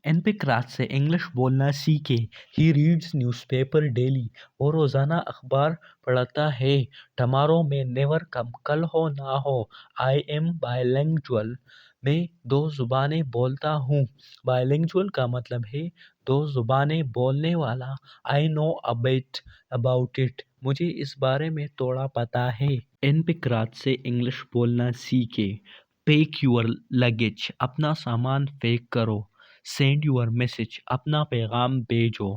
ان پہ کراچ سے انگلش بولنا سیکھے. ہی ریڈز نیوز پیپر ڈیلی. وہ روزانہ اخبار پڑھتا ہے. ٹمارو میں نیور کم. کل ہو نہ ہو. I am بائلنگوئل. میں 2 زبانیں بولتا ہوں. بائلنگوئل کا مطلب ہے 2 زبانیں بولنے والا. آئی نو اباؤٹ اٹ. مجھے اس بارے میں تھوڑا پتہ ہے. ان پہ کراچ سے انگلش بولنا سیکھے. Pack your luggage. اپنا سامان پیک کرو. Send your message. اپنا پیغام بھیجو.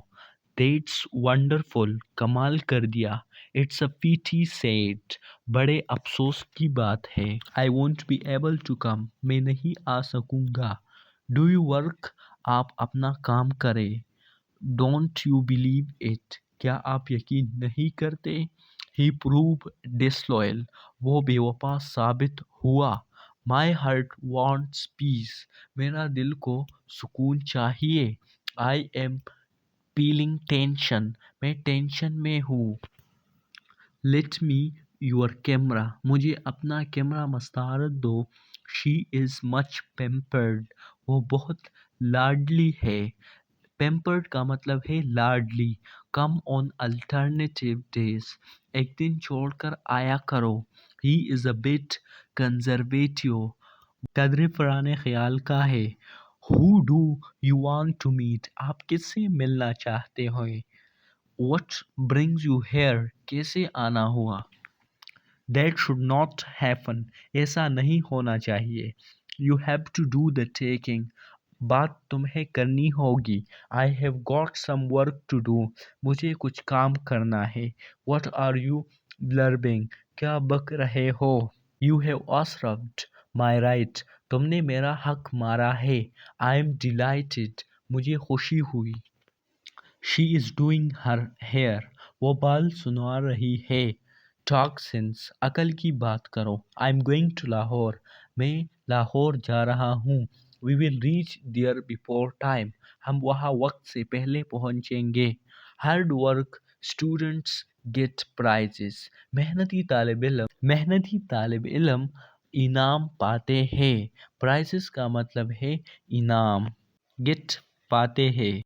That's wonderful. کمال کر دیا. اٹس اے پیٹی سیڈ. بڑے افسوس کی بات ہے. I won't be able to come. میں نہیں آ سکوں گا. Do you work. آپ اپنا کام کرے. Don't you believe it. کیا آپ یقین نہیں کرتے. ہی پروو ڈسلوئل. وہ بے وفا ثابت ہوا. مائی ہارٹ وانٹس پیس. میرا دل کو سکون چاہیے. I am feeling tension. میں ٹینشن میں ہوں. Let me your camera. مجھے اپنا کیمرہ مستعارت دو. شی از مچ پیمپرڈ. وہ بہت لاڈلی ہے. پیمپرڈ کا مطلب ہے لاڈلی. کم آن الٹرنیٹیو ڈیز. ایک دن چھوڑ کر آیا کرو. He is a bit conservative. قدرے پرانے خیال کا ہے. Who do you want to meet. آپ کس سے ملنا چاہتے ہیں. What brings you here. کیسے آنا ہوا. That should not happen. ایسا نہیں ہونا چاہیے. You have to do the talking. بات تمہیں کرنی ہوگی. I have got some work to do. مجھے کچھ کام کرنا ہے. What are you blabbering. کیا بک رہے ہو. You have usurped my right. تم نے میرا حق مارا ہے. I am delighted. مجھے خوشی ہوئی. She is doing her hair. وہ بال سنوار رہی ہے. Talk sense. عقل کی بات کرو. I am going to Lahore. میں لاہور جا رہا ہوں. We will reach there before time. ہم وہاں وقت سے پہلے پہنچیں گے. Hard work students get prizes. محنتی طالب علم انعام پاتے ہیں. پرائزز کا مطلب ہے انعام. گیٹ پاتے ہیں.